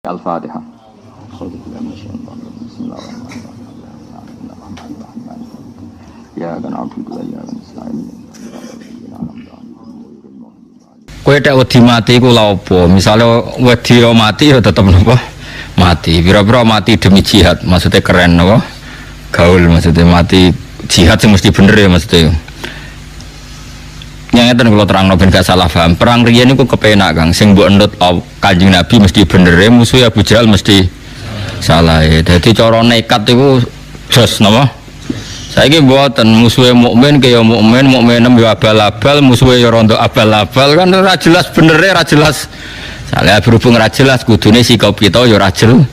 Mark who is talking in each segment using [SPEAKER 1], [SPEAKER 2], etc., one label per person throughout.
[SPEAKER 1] Al-Fatihah.
[SPEAKER 2] Kowe tek wedi mati ku lha apa? Misale wedi yo mati ya tetep napa? Mati. Pira-pira mati demi jihad, maksudnya keren napa? Gaul maksudnya mati jihad sing mesti bener ya maksudnya. Yang ngeten kula terangno ben gak salah paham. Perang riyen niku kepenak Kang, sing mbok endut Kanjeng Nabi mesti bener, musuh Abu Jahal mesti salah. Dadi cara nekat iku jos napa? Saiki mboten musuhe mukmin kaya mukmin, mukminem yo abal-abal, musuhe yo rondo abal-abal kan ora jelas benere, ora jelas. Salah berhubung ora jelas kudune sikap kita yo ora jelas.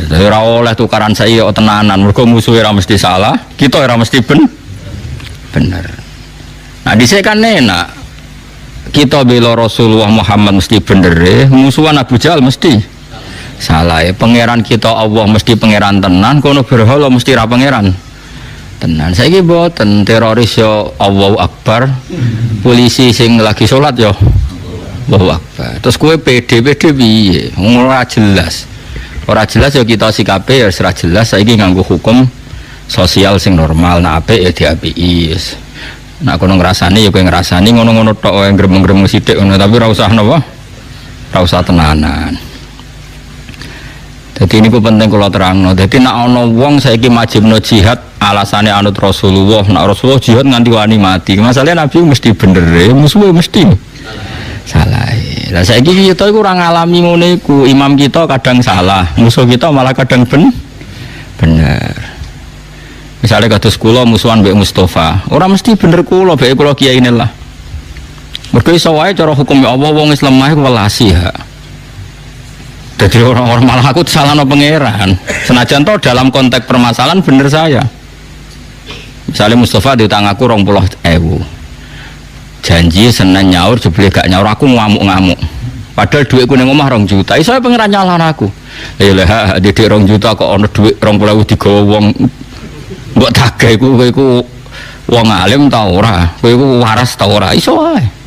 [SPEAKER 2] Ora oleh tukaran saiki yo tenanan, mergo musuhe ora mesti salah, kita ora mesti bener. Nah dhisik kan enak. Kita bela Rasulullah Muhammad mesti bener, musuhan Abu Jahal mesti salah. Pangeran kita Allah mesti pangeran tenan, kono berhala mesti ra pangeran tenan. Saiki mboten teroris yo Allahu Akbar, polisi sing lagi salat yo Allahu Akbar. Terus kowe PD piye? Ora jelas. Ora jelas yo kita sikape ya ora jelas. Saiki nganggo hukum sosial sing normal, nek apik ya diapiki. Nek kono ngrasani ya kowe ngrasani ngono-ngono tok wae gremeng-gremeng sithik ngono, tapi ora usah napa? Ora usah tenanan. Jadi ini penting kalau terangno. Jadi nak ono wong saiki majibno jihad alasane anut Rasulullah. Nak Rasulullah jihad nganti wani mati. Masalahnya Nabi mesti bener, musuh mesti salah. Lah saiki kita iku ora ngalami ngono iku. Imam kita kadang salah, musuh kita malah kadang bener. Misalnya kados kula musuhan mbek Mustafa, ora mesti bener kula mbek kula kiai lah. Mergo iso wae cara hukum Allah wong Islam mah iku welasi ya. Jadi orang-orang malah aku salahno pangeran. Senajan toh dalam konteks permasalahan bener saya. Misalnya Mustafa diutang aku 20.000. Janji Senin nyaur jebule gak nyaur aku ngamuk-ngamuk. Padahal duitku ning omah 2 juta. Iso pangeran nyalahno aku. Ya lha didik 2 juta kok ono duit 20.000 digawa wong mbok tagih iku wong alim ta ora? Kowe iku waras ta ora? Iso wae.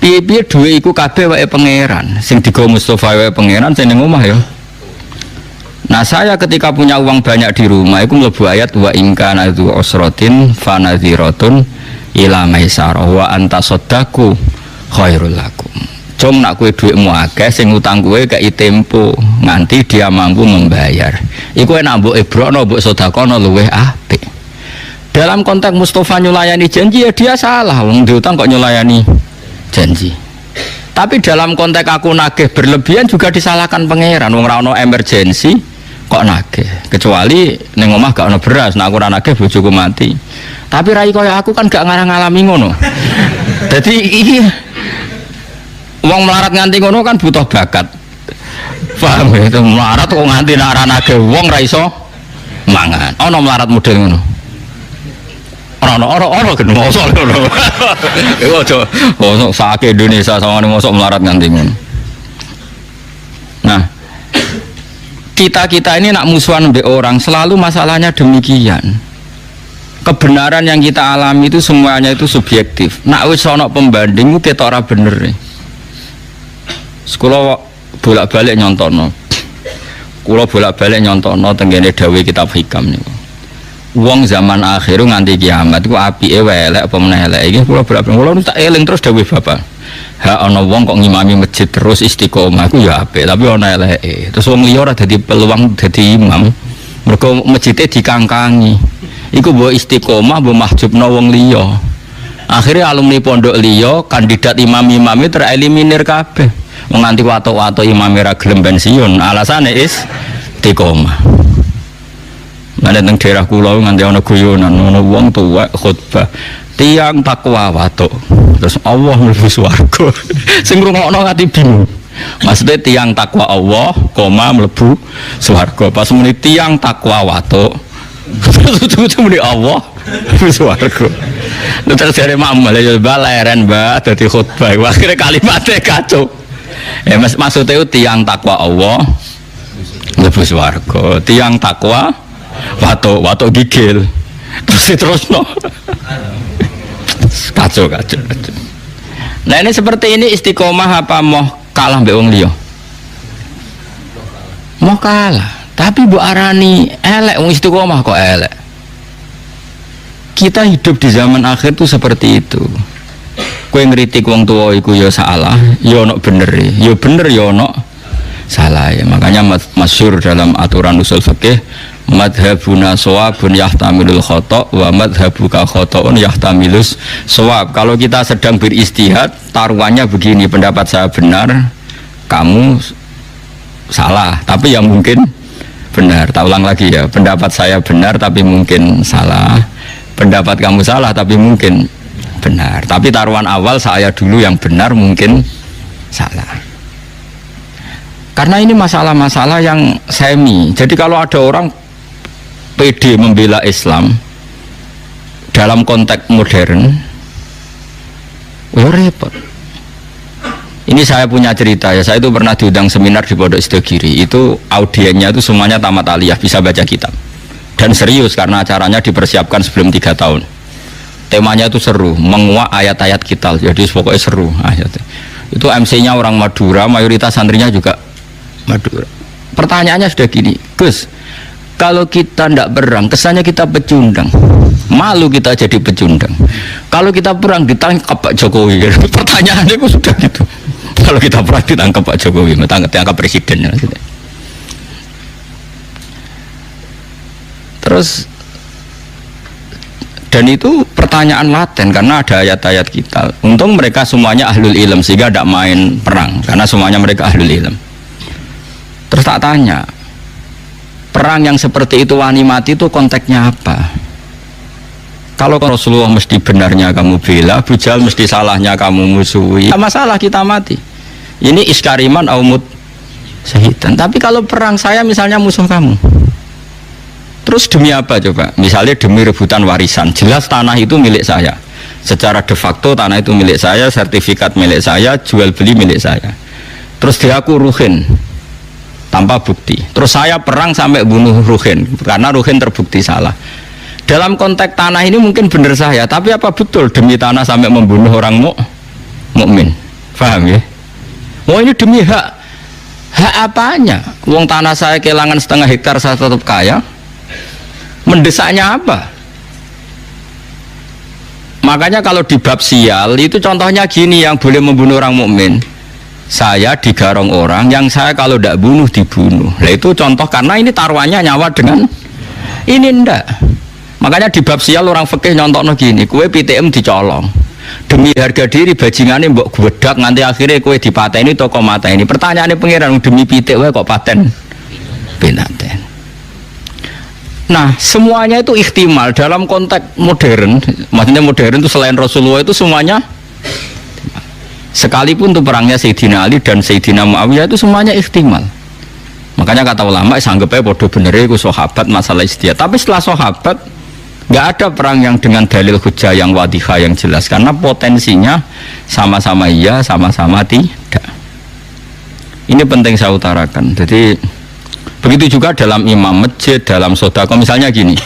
[SPEAKER 2] Piye-piye dhuwit iku kabeh wae pangeran. Sing digawa Mustofa wae pangeran sing ning omah ya. Nah, saya ketika punya uang banyak di rumah iku mlebu ayat wa ingkana dzu usratin fanadhiratun ila maisarah wa antasaddaqu khairul lakum. Jom nak kowe dhuwitmu akeh sing utang kowe kei tempo nganti dia mampu membayar. Iku enak mbok ibrokno mbok sedekahno luwih apik. Dalam konteks Mustofa nyulayani janji ya dia salah, wong diutang kok nyulayani janji. Tapi dalam konteks aku nagih berlebihan juga disalahkan pangeran. Wong ora ono emergency kok nagih. Kecuali ning omah gak ono beras, nek aku ora nagih bojoku mati. Tapi rai kaya aku kan gak ngalami ngono. Dadi iki wong melarat nganti ngono kan butuh bakat. Paham ya? Itu melarat kok nganti nek ora nagih wong ra iso mangan. Ono melarat model ngono. Orang kan mosok ngono. Iku aja mosok sak Indonesia sawangane mosok melarat nganti ngono. Nah, kita ini nak musuhan mbek orang selalu masalahnya demikian. Kebenaran yang kita alami itu semuanya itu subjektif. Nak wis ana pembanding ketok ora bener. Sekolah bolak-balik nyontono. Kula bolak-balik nyontono tenggene dawuh kitab hikam niku. Wong zaman akhir nganti kiamat ku apike wae elek apa meneh elek iki kula bolak-balik kula tak eling terus dawuh Bapak. Ha ana wong kok ngimami masjid terus istiqomah ku ya apik tapi ana eleke. Terus wong liya ora dadi peluang dadi imam. Mergo masjide dikangkangi. Iku mbok istiqomah mbok mahjubno wong liya. Akhirnya alumni pondok liya kandidat imam-imame tereliminir kabeh. Wong nganti watuk-watuk imam ra gelem pensiun alasane istiqomah. Ada teng daerah kula nganti ana guyonan ana wong tuwek khutbah tiang takwa watuk terus Allah mlebu swarga sing ngrungokno ati bingung maksudnya tiang takwa Allah mlebu swarga pas muni tiang takwa watuk terus muni Allah mlebu swarga terus jare mamal ya baleren mbak dadi khutbah akhirnya kalimatnya kacau ya maksudnya itu tiang takwa Allah mlebu swarga tiang takwa watuk gigil terus no kacau. Nah ini seperti ini istiqomah apa mau kalah mbek wong liya mau kalah. Tapi Bu arani elek, wong istiqomah kok elek. Kita hidup di zaman akhir tuh seperti itu. Kowe ngritik wong tuwa iku ya salah, ya ono bener, ya bener ya ono salah. Ya. Makanya masyhur dalam aturan usul fikih, madhabuna shawabun yahtamilul khata' wa madhabuka khata'un yahtamilus shawab. Kalau kita sedang beristihad, taruhannya begini, pendapat saya benar, kamu salah, tapi yang mungkin benar. Tak ulang lagi ya, pendapat saya benar tapi mungkin salah, pendapat kamu salah tapi mungkin benar. Tapi taruhan awal saya dulu yang benar, mungkin salah. Karena ini masalah-masalah yang semi. Jadi kalau ada orang PD membela Islam dalam konteks modern, repot. Ini saya punya cerita ya, saya itu pernah diundang seminar di Pondok Sidogiri. Itu audiennya itu semuanya tamat aliyah, bisa baca kitab. Dan serius karena acaranya dipersiapkan sebelum 3 tahun. Temanya itu seru, menguak ayat-ayat kitab. Jadi pokoknya seru ayatnya. Itu MC-nya orang Madura, mayoritas santrinya juga Madura. Pertanyaannya sudah gini, Gus, kalau kita tidak perang, kesannya kita pecundang. Malu kita jadi pecundang. Kalau kita perang ditangkap Pak Jokowi. Pertanyaannya itu sudah gitu. Kalau kita perang ditangkap Pak Jokowi, ditangkap presiden. Terus dan itu pertanyaan laten karena ada ayat-ayat kita. Untung mereka semuanya ahlul ilm sehingga tidak main perang karena semuanya mereka ahlul ilm. Terus tak tanya, perang yang seperti itu wani mati itu konteksnya apa? Kalau Rasulullah mesti benarnya kamu bela, Abu Jahal mesti salahnya kamu musuhi. Tidak masalah kita mati. Ini iskariman aumut syahidan. Tapi kalau perang saya misalnya musuh kamu, terus demi apa coba? Misalnya demi rebutan warisan. Jelas tanah itu milik saya. Secara de facto tanah itu milik saya, sertifikat milik saya, jual beli milik saya. Terus dia aku ruhin tanpa bukti. Terus saya perang sampai bunuh ruhin karena ruhin terbukti salah. Dalam konteks tanah ini mungkin benar saya, tapi apa betul demi tanah sampai membunuh orang mukmin? Paham ya? Oh ini demi hak apanya? Wong tanah saya kehilangan setengah hektar saya tetap kaya. Mendesaknya apa? Makanya kalau di bab sial itu contohnya gini yang boleh membunuh orang mukmin. Saya digarong orang yang saya kalau tidak bunuh dibunuh. Nah itu contoh karena ini taruhannya nyawa dengan ini ndak. Makanya di bab sial orang fikih nyontokno gini, kue PTM dicolong. Demi harga diri bajingane mbok gwedak nganti akhirnya kue dipateni toko mata ini. Pertanyaannya pangeran demi pitik wae kok paten pinaten. Nah, semuanya itu ihtimal dalam konteks modern. Maksudnya modern itu selain Rasulullah itu semuanya sekalipun itu perangnya Sayyidina Ali dan Sayyidina Muawiyah itu semuanya ihtimal. Makanya kata ulama sanggepnya bodoh bener itu sahabat masalah istihad. Tapi setelah sahabat nggak ada perang yang dengan dalil hujah yang wadihah yang jelas karena potensinya sama-sama iya, sama-sama tidak. Ini penting saya utarakan. Jadi begitu juga dalam imam masjid, dalam sedekah misalnya gini.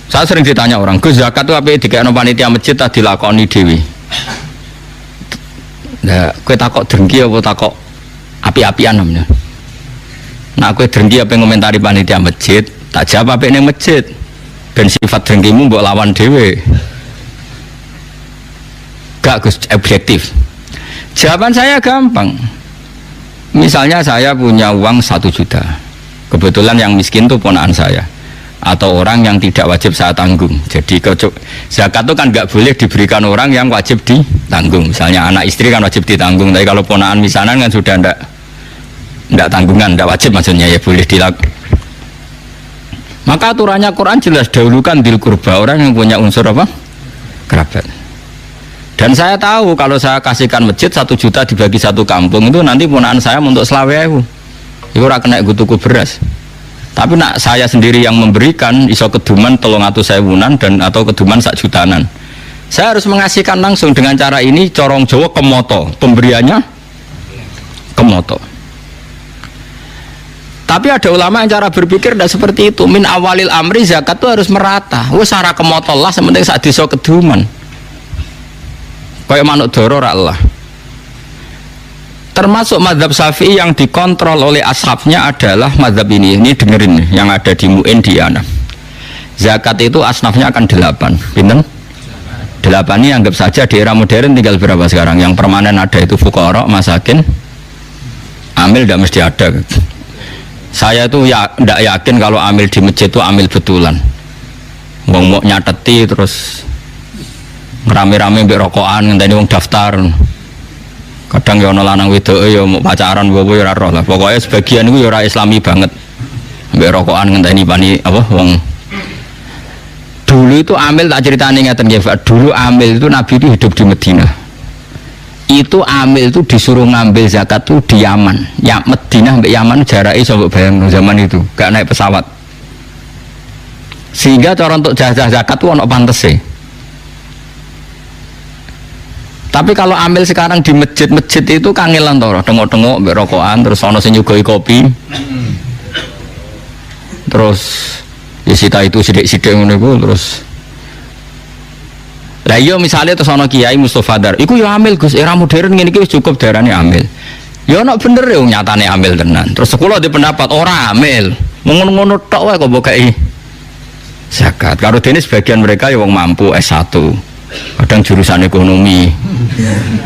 [SPEAKER 2] Saya sering ditanya orang, "Gus, zakat itu apa dikene panitia masjid tak dilakoni dhewe?" Nah, kowe takok drengki apa takok api-apian namanya. Nah, kowe drengki apa ngomentari panitia masjid, tak jawab apik ning masjid. Ben sifat drengkimu mbok lawan dhewe. Gak Gus, objektif. Jawaban saya gampang. Misalnya saya punya uang 1 juta. Kebetulan yang miskin itu ponakan saya atau orang yang tidak wajib saya tanggung. Jadi zakat itu kan nggak boleh diberikan orang yang wajib ditanggung. Misalnya anak istri kan wajib ditanggung, tapi kalau ponakan misanan kan sudah ndak tanggungan, ndak wajib maksudnya ya boleh dilakukan. Maka aturannya Quran jelas dahulukan dil kurba, orang yang punya unsur apa? Kerabat. Dan saya tahu kalau saya kasihkan masjid 1 juta dibagi 1 kampung itu nanti ponakan saya untuk selawehu. Itu ora kena tuku beras. Tapi nak saya sendiri yang memberikan iso keduman 300.000-an dan atau keduman 1 jutaan. Saya harus mengasihkan langsung dengan cara ini corong Jawa kemoto, pemberiannya kemoto. Tapi ada ulama yang cara berpikir tidak seperti itu. Min awalil amri zakat itu harus merata. Wes ora kemoto lah sementing sak desa keduman. Kayak manuk doro ra Allah. Termasuk mazhab Syafi'i yang dikontrol oleh ashabnya adalah mazhab ini dengerin nih, yang ada di Mu'in di Anaf. Zakat itu asnafnya akan 8. Pinten? 8 ini anggap saja di era modern tinggal berapa sekarang? Yang permanen ada itu fuqara, masakin, amil tidak mesti ada. Saya itu ya tidak yakin kalau amil di masjid itu amil betulan. Wong mau nyateti terus rame-rame mbek rokokan ngenteni wong daftar. Kadang ya ana lanang wedoke ya mau pacaran bobo ya ora roh lah. Pokoke sebagian iku ya ora islami banget. Mbek rokokan ngenteni pani apa wong. Dulu itu amil tak ceritane ngeten nggih, Pak. Dulu amil itu Nabi itu hidup di Madinah. Itu amil itu disuruh ngambil zakat tuh di Yaman. Ya Madinah mbek Yaman jaraknya coba bayang zaman itu, gak naik pesawat. Sehingga cara untuk jajah zakat tuh ono pantese. Tapi kalau amil sekarang di masjid-masjid itu kangelan to, tengok-tengok mbek rokokan terus ono sing nyugoi kopi. Terus disita itu sidik-sidik ngono iku terus. Lah iya misalnya terus ana Kiai Mustofa Dar, iku ya amil Gus, era modern ngene iki wis cukup darane amil. Ya ana bener ya nyatane amil tenan. Terus sekolah di pendapat ora amil. Ngono-ngono tok wae kok mbok kei zakat. Karo dene sebagian mereka ya wong mampu S1. Kadang jurusan ekonomi.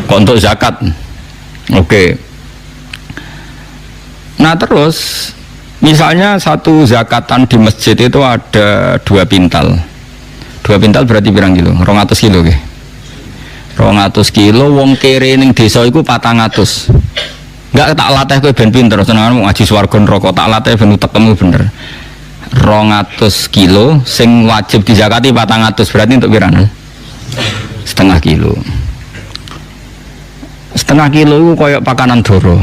[SPEAKER 2] Kok untuk zakat. Oke. Nah terus misalnya satu zakatan di masjid itu ada 2 pintal. 2 pintal berarti pirang kilo? 200 kilo ke? 200 kilo wong kere ning desa iku 400. Enggak tak latih kowe ben pinter, senengan ngaji swarga neraka tak latih ben utekmu bener. 200 kilo sing wajib dizakati 400 berarti untuk pirang? Setengah kilo. Setengah kilo itu kayak pakanan doro.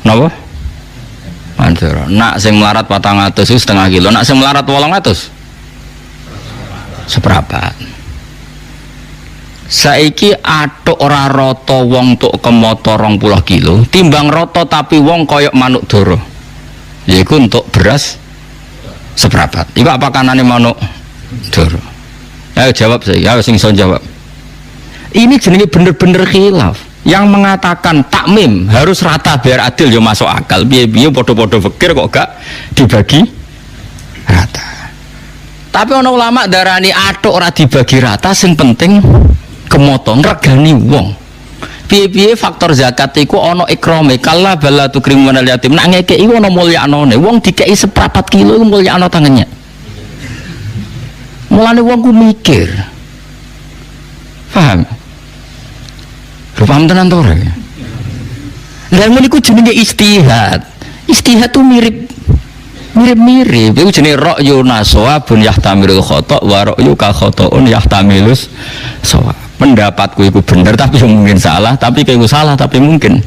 [SPEAKER 2] Napa? Anjir, nak sing melarat 400 itu setengah kilo, nak sing melarat 800 seprapat. Saiki atuk ora rata wong tuk kemoto 20 kilo, timbang rata tapi wong koyok manuk doro. Yaiku untuk beras seprapat. Iku apa kanane manuk doro? Ayo jawab saya, ayo sing iso jawab. Ini jenenge bener-bener khilaf. Yang mengatakan takmim harus rata biar adil ya masuk akal. Biye-biye podo-podo fikir kok gak dibagi rata. Tapi ana ulama darani atuk ora dibagi rata, sing penting kemoto ngregani wong. Piye-piye faktor zakat iku ana ikrame, kala bala tukrimunal yatim. Nak ngekeki ana mulyanane, wong dikeki seprapat kilo iku mulyakno tangannya. Mulane wong ku mikir. Paham? Paham tenan to ora? Lah ngene iku jenenge istihad. Istihad tuh mirip-mirip. Iku jenenge ra'yu nasawabun yahtamilul khata' wa ra'yu ka khata'un yahtamilus shawab. Pendapatku iku bener tapi mungkin salah, tapi kayak salah tapi mungkin